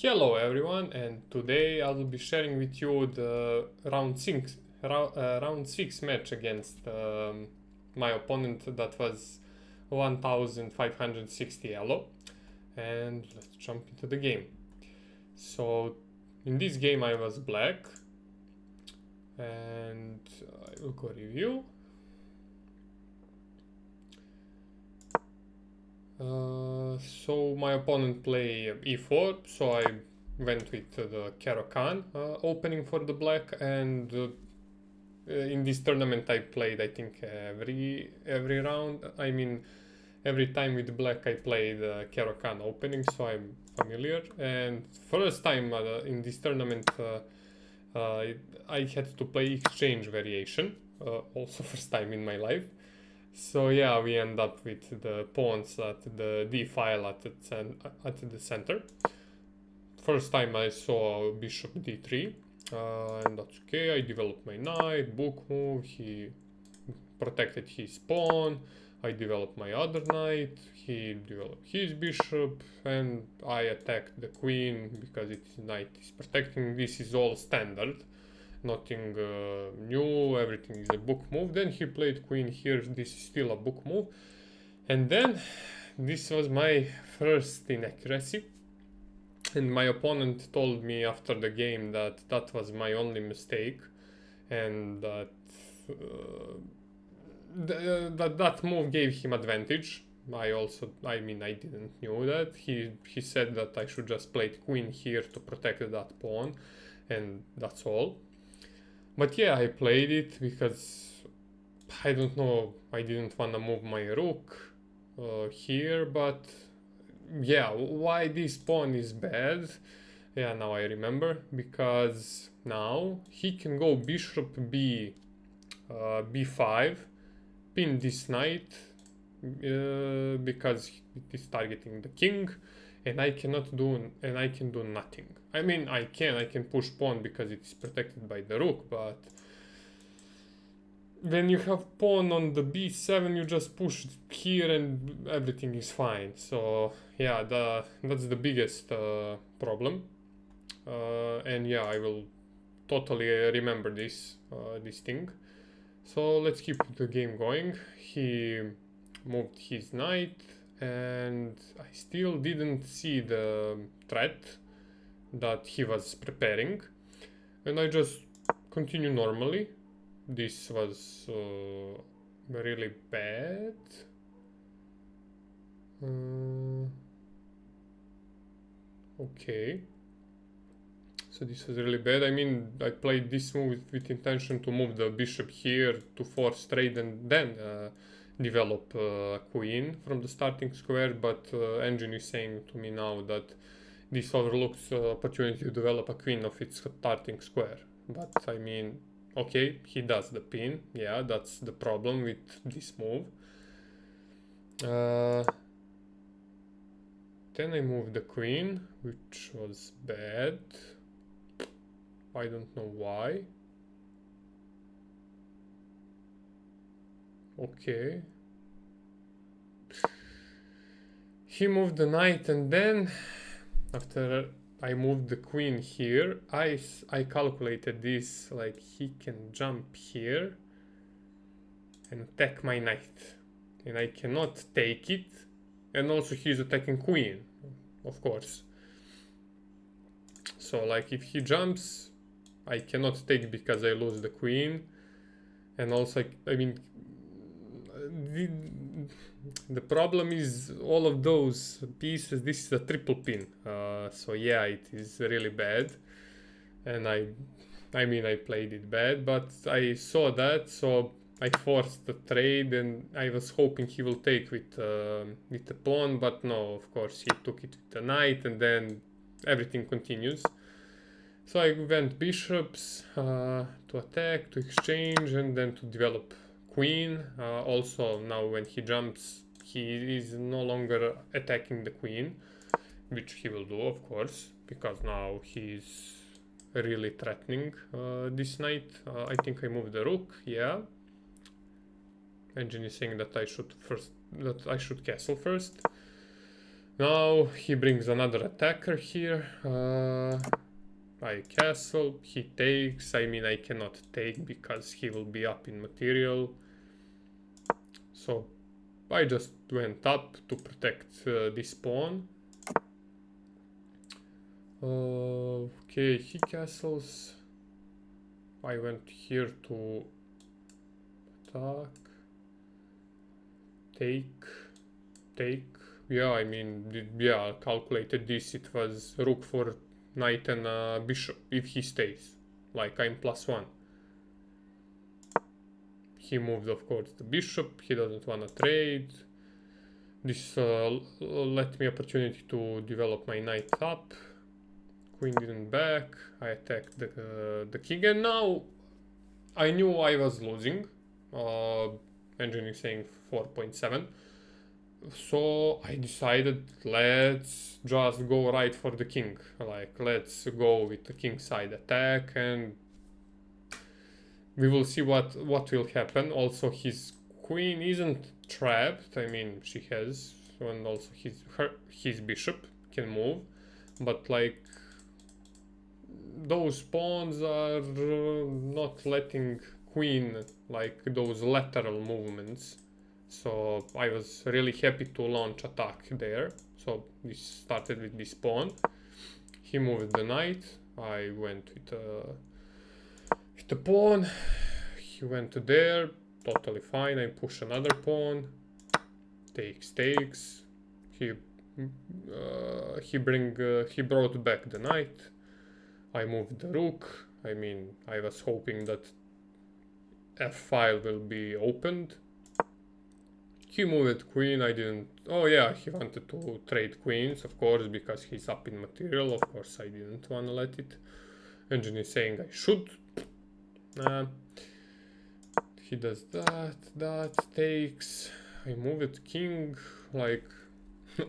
Hello everyone, and today I will be sharing with you the round 6 match against my opponent that was 1560 yellow. And let's jump into the game. So in this game I was black, and I will go review. So my opponent play e4, so I went with the Caro-Kann opening for the black, and in this tournament I played, I think, every round. I mean, every time with black I played Caro-Kann opening, so I'm familiar. And first time in this tournament I had to play exchange variation, also first time in my life. So yeah, we end up with the pawns at the d file at the center. First time I saw bishop d3, and that's okay. I developed my knight, book move, he protected his pawn, I developed my other knight, he developed his bishop, and I attacked the queen because its knight is protecting. This is all standard, nothing new, everything is a book move. Then he played queen here, this is still a book move. And then this was my first inaccuracy, and my opponent told me after the game that that was my only mistake, and that that move gave him advantage. I mean, I didn't know that. He said that I should just play queen here to protect that pawn, and that's all. But yeah, I played it because I don't know, I didn't want to move my rook here, but yeah, why this pawn is bad? Yeah, now I remember, because now he can go bishop b5, pin this knight, because it is targeting the king, and I can do nothing. I mean, I can push pawn because it is protected by the rook, but when you have pawn on the b7, you just push here and everything is fine. So yeah, that's the biggest problem. And yeah, I will totally remember this thing. So let's keep the game going. He moved his knight, and I still didn't see the threat that he was preparing, and I just continue normally. This was really bad. Okay. So this was really bad. I mean, I played this move with intention to move the bishop here to force trade and then develop a queen from the starting square, but engine is saying to me now that this overlooks opportunity to develop a queen of its starting square. But I mean, okay, he does the pin. Yeah, that's the problem with this move. Then I moved the queen, which was bad. I don't know why. Okay. He moved the knight, and then after I moved the queen here, I calculated this, like he can jump here and attack my knight, and I cannot take it, and also he's attacking queen, of course. So like if he jumps, I cannot take because I lose the queen, and also I mean the problem is all of those pieces. This is a triple pin, so yeah, it is really bad, and I mean I played it bad, but I saw that, so I forced the trade, and I was hoping he will take with the pawn, but no, of course he took it with the knight, and then everything continues. So I went bishops to attack, to exchange, and then to develop queen. Also now when he jumps, he is no longer attacking the queen, which he will do, of course, because now he's really threatening this knight. I think I moved the rook. Yeah, engine is saying that I should castle first. Now he brings another attacker here. I castle, he takes. I mean, I cannot take because he will be up in material. So I just went up to protect this pawn. Okay, he castles. I went here to attack, take. Yeah, I mean, yeah, calculated this. It was rook for knight and bishop if he stays. Like I'm +1. He moved, of course, the bishop. He doesn't want to trade. This let me opportunity to develop my knight up. Queen didn't back. I attacked the king, and now I knew I was losing. Engine is saying 4.7. So I decided let's just go right for the king. Like let's go with the king side attack, and we will see what will happen. Also, his queen isn't trapped. I mean, she has, and also his bishop can move, but like those pawns are not letting queen like those lateral movements. So I was really happy to launch attack there. So this started with this pawn. He moved the knight. I went with the pawn. He went to there. Totally fine. I push another pawn. Takes. He brought back the knight. I moved the rook. I mean, I was hoping that f5 will be opened. He moved queen. I didn't. Oh yeah, he wanted to trade queens, of course, because he's up in material. Of course, I didn't want to let it. Engine is saying I should. He does that takes. I move it king, like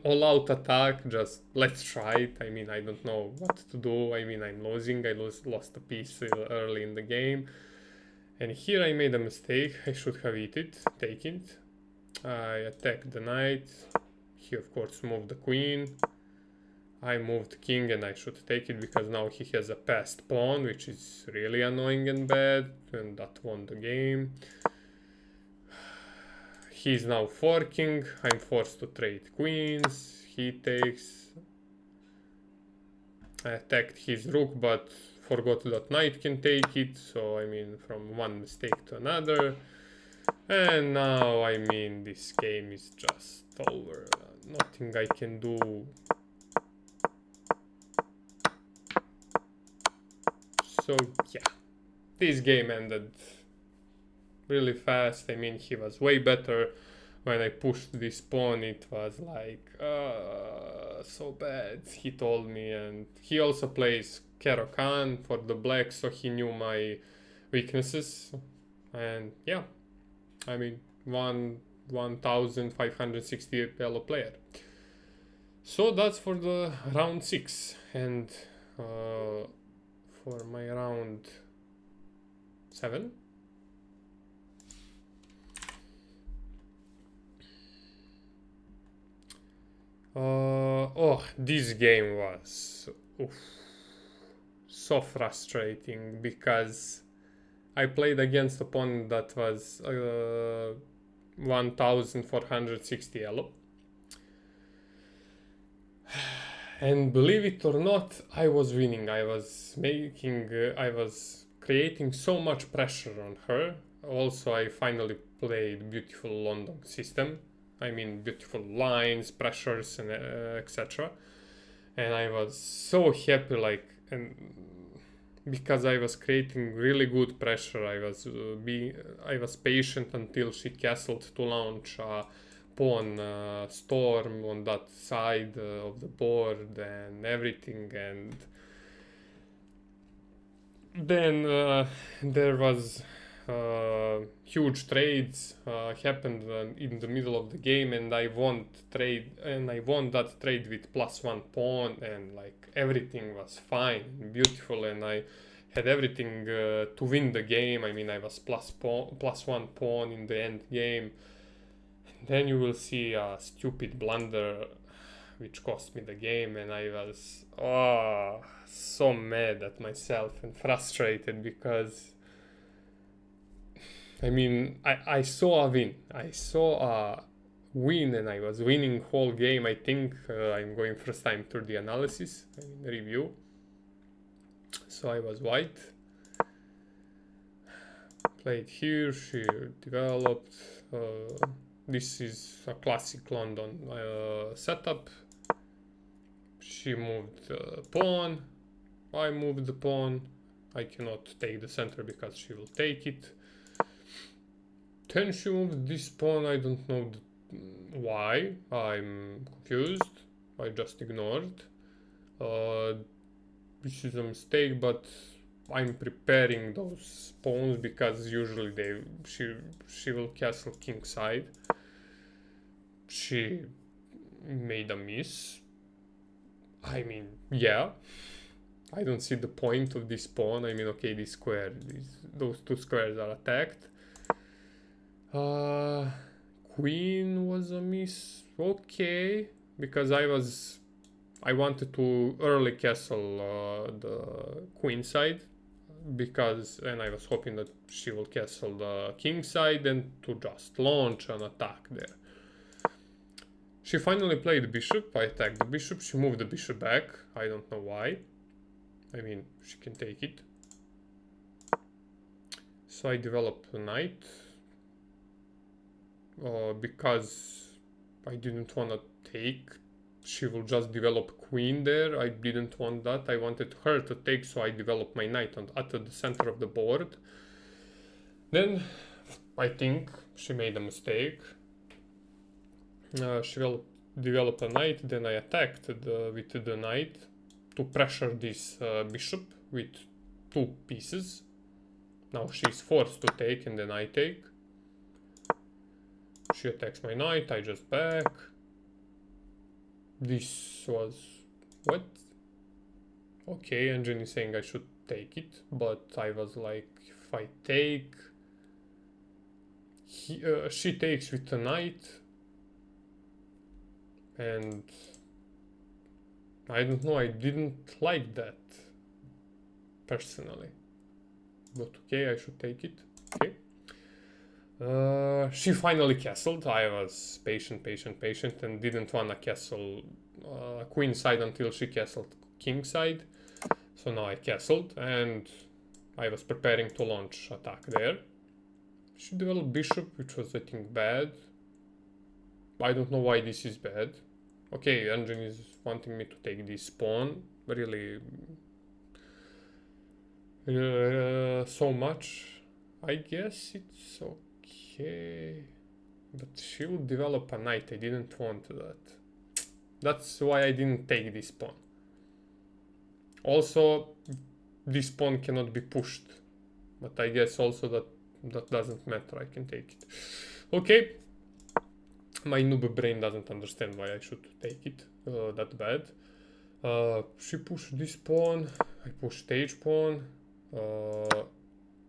all out attack, just let's try it. I mean, I don't know what to do. I mean, I'm losing. I lost a piece early in the game. And here I made a mistake. I should have taken it. I attacked the knight. He of course moved the queen. I moved king, and I should take it because now he has a passed pawn, which is really annoying and bad, and that won the game. He's now forking. I'm forced to trade queens. He takes. I attacked his rook, but forgot that knight can take it. So I mean, from one mistake to another. And now, I mean, this game is just over. Nothing I can do. So yeah, this game ended really fast. I mean, he was way better. When I pushed this pawn, it was like, so bad, he told me. And he also plays Caro-Kann for the black, so he knew my weaknesses. And yeah, I mean, 1560 yellow player. So that's for the round 6. And for my round 7. Oh, this game was so frustrating because I played against an opponent that was 1460 yellow. And believe it or not, I was winning. I was creating so much pressure on her. Also, I finally played beautiful London system. I mean, beautiful lines, pressures, and etc. And I was so happy, like, and because I was creating really good pressure. I was patient until she castled to launch a pawn storm on that side of the board and everything. And then there was huge trades happened in the middle of the game, and I won that trade with +1 pawn, and like everything was fine, beautiful, and I had everything to win the game. I mean, I was +1 pawn in the end game. And then you will see a stupid blunder which cost me the game, and I was so mad at myself and frustrated because I mean I saw a win. I saw a win and I was winning whole game. I think I'm going first time through the analysis, I mean review. So I was white. Played here, she developed. This is a classic London setup. She moved the pawn. I moved the pawn. I cannot take the center because she will take it. Then she moved this pawn. I don't know why. I'm confused. I just ignored. This is a mistake, but I'm preparing those pawns because usually she will castle king side. She made a miss. I mean, yeah. I don't see the point of this pawn. I mean, okay, this square, those two squares are attacked. Queen was a miss. Okay, because I wanted to early castle the queen side, and I was hoping that she will castle the king side and to just launch an attack there. She finally played the bishop. I attacked the bishop. She moved the bishop back. I don't know why. I mean, she can take it. So I developed a knight. Because I didn't want to take. She will just develop queen there. I didn't want that. I wanted her to take, so I developed my knight at the center of the board. Then I think she made a mistake. She will develop a knight. Then I attacked with the knight to pressure this bishop with 2 pieces. Now she's forced to take, and then I take. She attacks my knight. I just back. This was what? Okay, Engine is saying I should take it, but I was like, if I take, she takes with the knight, and I don't know, I didn't like that personally, but okay, I should take it. Okay. She finally castled. I was patient, and didn't want to castle queen side until she castled king side. So now I castled, and I was preparing to launch attack there. She developed bishop, which was I think bad. I don't know why this is bad. Okay, Engine is wanting me to take this pawn. Really, so much. I guess it's okay. But she will develop a knight. I didn't want that. That's why I didn't take this pawn. Also, this pawn cannot be pushed. But I guess also that doesn't matter. I can take it. Okay. My noob brain doesn't understand why I should take it that bad. She pushed this pawn. I pushed stage pawn.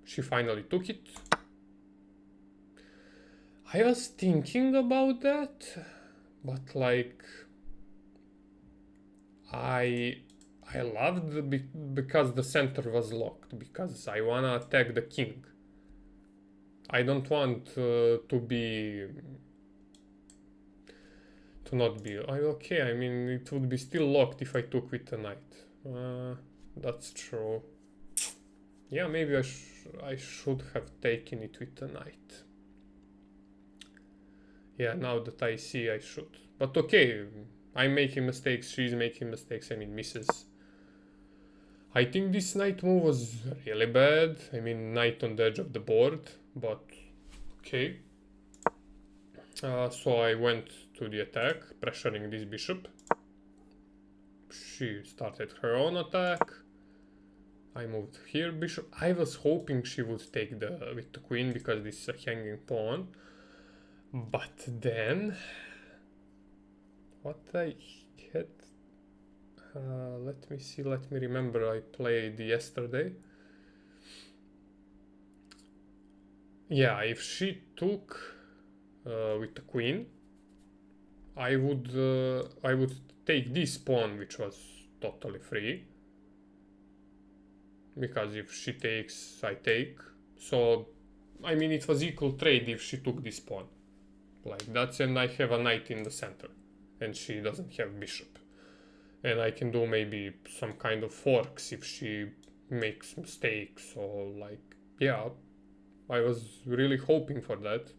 She finally took it. I was thinking about that, but like I loved because the center was locked, because I wanna attack the king. I don't want to not be okay. I mean, it would be still locked if I took with the knight. That's true. Yeah, maybe I should have taken it with the knight. Yeah, now that I see, I should. But okay, I'm making mistakes, she's making mistakes, I mean misses. I think this knight move was really bad. I mean, knight on the edge of the board, but okay. So I went to the attack, pressuring this bishop. She started her own attack. I moved here bishop. I was hoping she would take with the queen because this is a hanging pawn. But then, what I had, let me see, let me remember, I played yesterday. Yeah, if she took with the queen, I would take this pawn, which was totally free. Because if she takes, I take. So, I mean, it was equal trade if she took this pawn. Like that's, and I have a knight in the center. And she doesn't have bishop. And I can do maybe some kind of forks if she makes mistakes or like, yeah. I was really hoping for that.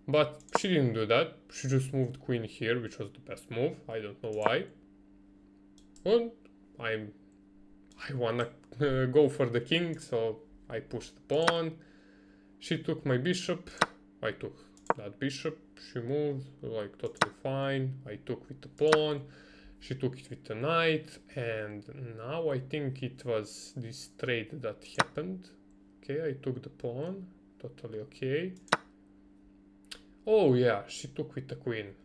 But she didn't do that. She just moved queen here, which was the best move. I don't know why. And I wanna go for the king, so I pushed the pawn. She took my bishop. I took that bishop. She moved, like totally fine. I took with the pawn. She took it with the knight. And now I think it was this trade that happened. Okay, I took the pawn. Totally okay. Oh yeah, she took with the queen.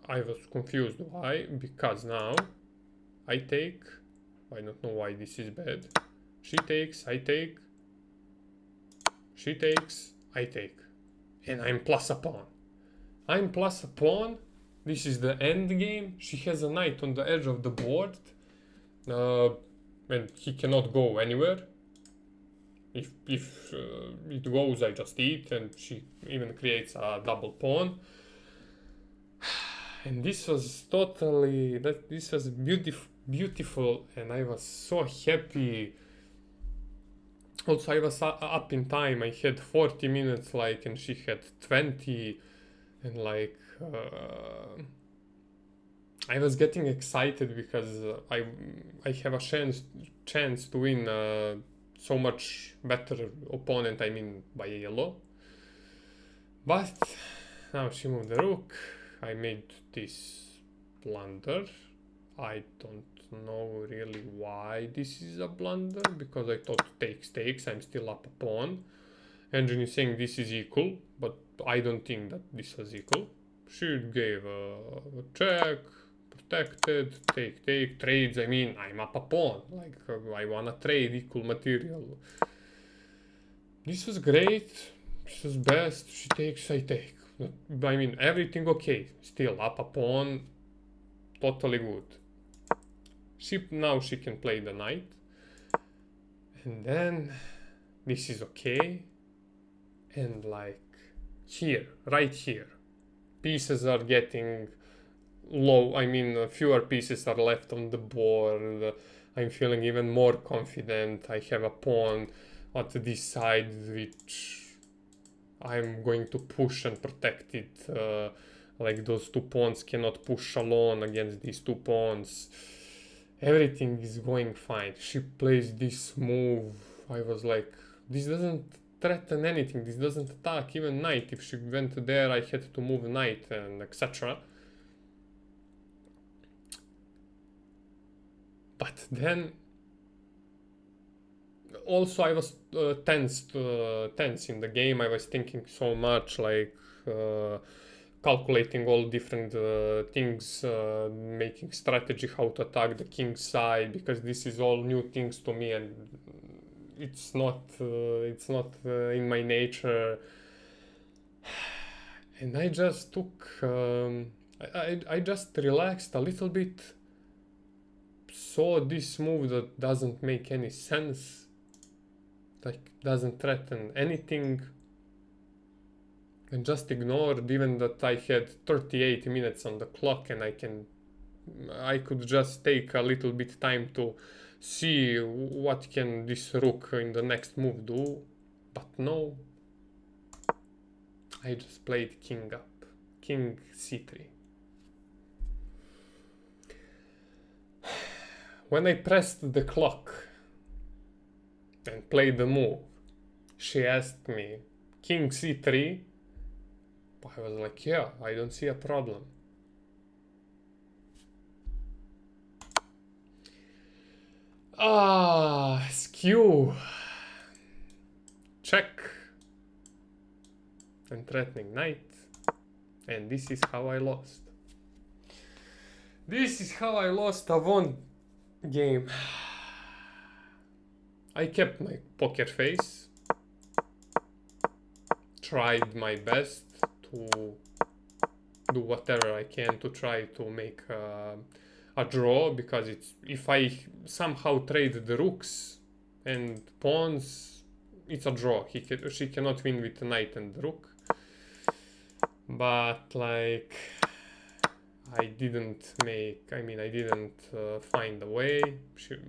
I was confused why, because now I take. I don't know why this is bad. She takes, I take. She takes, I take. And I'm plus a pawn. I'm plus a pawn. This is the end game. She has a knight on the edge of the board. And he cannot go anywhere. If it goes, I just eat, and she even creates a double pawn. And this was totally, this was beautiful, and I was so happy. Also, I was up in time. I had 40 minutes, like, and she had 20, and like, I was getting excited because I have a chance to win so much better opponent, I mean by yellow. But now she moved the rook. I made this blunder. I don't know really why this is a blunder, because I thought takes, I'm still up a pawn. Engine is saying this is equal, but I don't think that this was equal. She gave a check, protected, take, trades. I mean, I'm up a pawn. Like, I wanna trade equal material. This was great. This was best. She takes, I take. I mean, everything okay. Still up a pawn. Totally good. Now she can play the knight. And then this is okay. And like here, right here, pieces are getting low. I mean, fewer pieces are left on the board. I'm feeling even more confident. I have a pawn at this side, which I'm going to push and protect it. Like those two pawns cannot push alone against these two pawns. Everything is going fine. She plays this move. I was like, this doesn't threaten anything. This doesn't attack even knight. If she went there, I had to move knight and etc. But then also I was tense in the game. I was thinking so much, like calculating all different things, making strategy how to attack the king side, because this is all new things to me, and it's not in my nature. And I just took I just relaxed a little bit, saw this move that doesn't make any sense, like doesn't threaten anything, and just ignored even that I had 38 minutes on the clock, and I could just take a little bit time to see what can this rook in the next move do. But no, I just played king up, king c3. When I pressed the clock and played the move, she asked me, king c3? I was like, yeah, I don't see a problem. Skew. Check. And threatening knight. And this is how I lost. This is how I lost a one game. I kept my poker face. Tried my best to do whatever I can to try to make a draw, because it's, if I somehow trade the rooks and pawns, it's a draw. She cannot win with the knight and the rook. But like, I didn't find a way.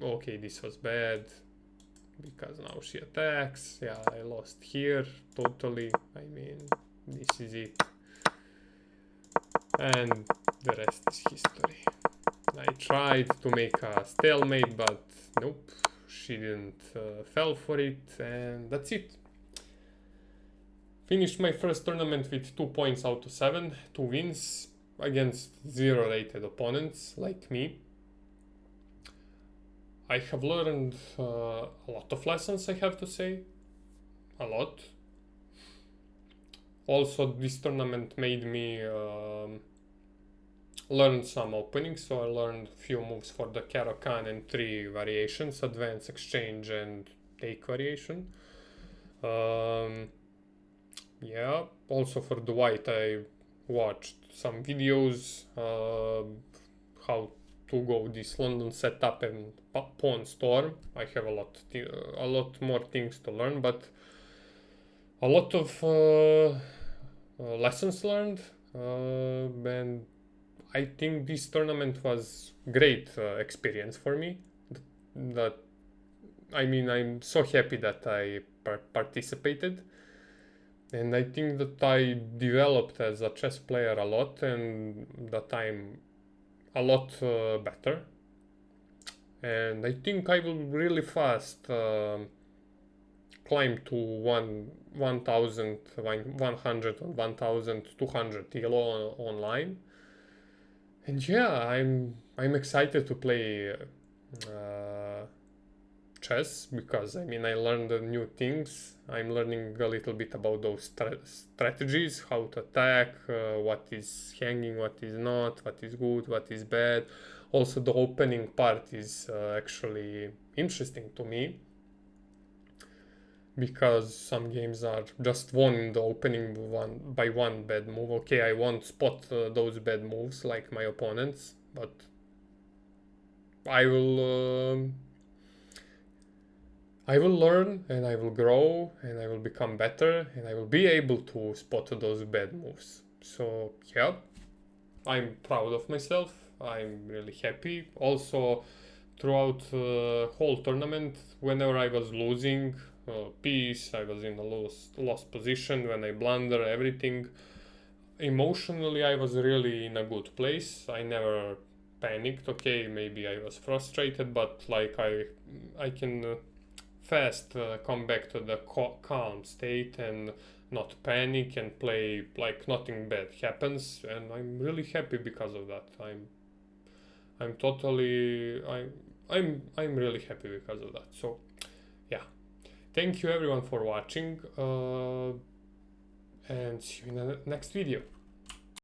Okay, this was bad, because now she attacks. Yeah, I lost here totally. I mean, this is it. And the rest is history. I tried to make a stalemate, but nope, she didn't fell for it, and that's it. Finished my first tournament with 2 points out of 7, 2 wins against 0 rated opponents like me. I have learned a lot of lessons, I have to say. A lot. Also, this tournament made me learn some openings, so I learned a few moves for the Caro-Kann and 3 variations: advance, exchange, and take variation. Yeah, also for the white I watched some videos how to go this London setup and pawn storm. I have a lot more things to learn, but a lot of lessons learned, and I think this tournament was great experience for me. That I mean, I'm so happy that I participated, and I think that I developed as a chess player a lot, and that I'm a lot better. And I think I will really fast climb to 1,100 or 1,200 elo online. And yeah, I'm excited to play chess, because I mean, I learned new things. I'm learning a little bit about those strategies, how to attack, what is hanging, what is not, what is good, what is bad. Also, the opening part is actually interesting to me, because some games are just won in the opening by one bad move. Okay, I won't spot those bad moves like my opponents, but I will learn, and I will grow, and I will become better, and I will be able to spot those bad moves. So yeah, I'm proud of myself. I'm really happy. Also, throughout the whole tournament, whenever I was losing piece, I was in a lost position, when I blunder everything, emotionally I was really in a good place. I never panicked. Okay, maybe I was frustrated, but like I can fast come back to the calm state and not panic, and play like nothing bad happens, and I'm really happy because of that. I'm totally I'm really happy because of that. So yeah, thank you everyone for watching, and see you in the next video.